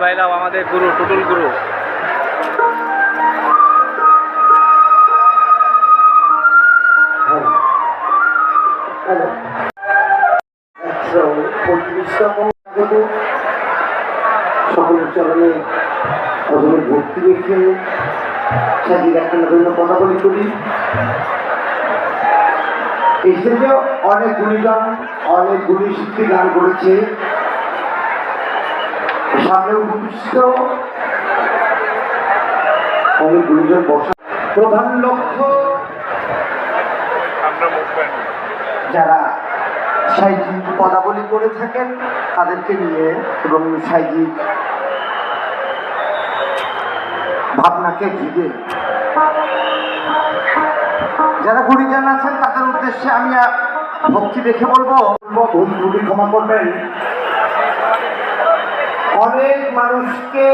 পাইলাম আমাদের গুরু, টুটুল গুরু। সকলের চরণে অজমের ভক্তি রেখে সাজিয়ে রাখার জন্য কথা বলি করি। এই স্টেজে অনেক গুণীজন, অনেক গুণী শিল্পী গান করেছে। সামনে উপস্থিত অনেক গুণীজন বসা। প্রধান লক্ষ্য যারা সাহিত্যিক পদাবলী করে থাকেন তাদেরকে নিয়ে এবং সাহিত্যিক ভাবনাকে ঘিরে যারা গুণীজন আছেন তাদের উদ্দেশ্যে আমি ভক্তি দেখে বলবো, ভুল ত্রুটি ক্ষমা করবেন। অনেক মানুষকে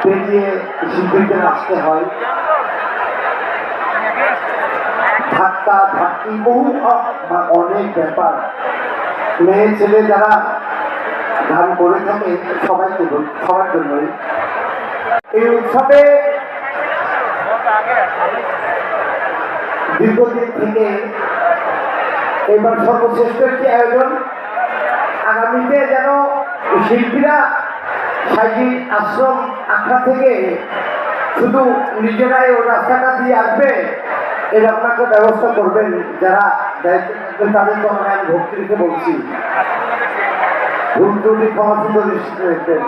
পেরিয়ে শিল্পীদের আসতে হয়, ধাক্কা ধাক্কি বহু অনেক ব্যাপার। মেয়ে ছেলে যারা গান করে থাকে সবাইকে সবার জন্যই এই উৎসবে দীর্ঘদিন থেকে এবার সর্বশ্রেষ্ঠ একটি আয়োজন। আগামীতে যেন শিল্পীরা সাহিত্যিক আশ্রম আখড়া থেকে শুধু নিজেরাই ও রাস্তাটা দিয়ে আসবে এরকম একটা ব্যবস্থা করবেন। যারা দায়িত্ব তাদের জন্য আমি ভক্তি রেখে বলছি, ভুল ত্রুটি ক্ষমা সুন্দর দৃষ্টিতে দেখবেন।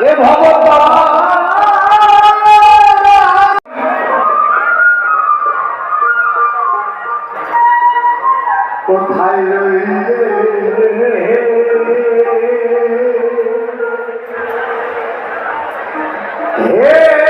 এ ভগবান কোথায় রইলে হে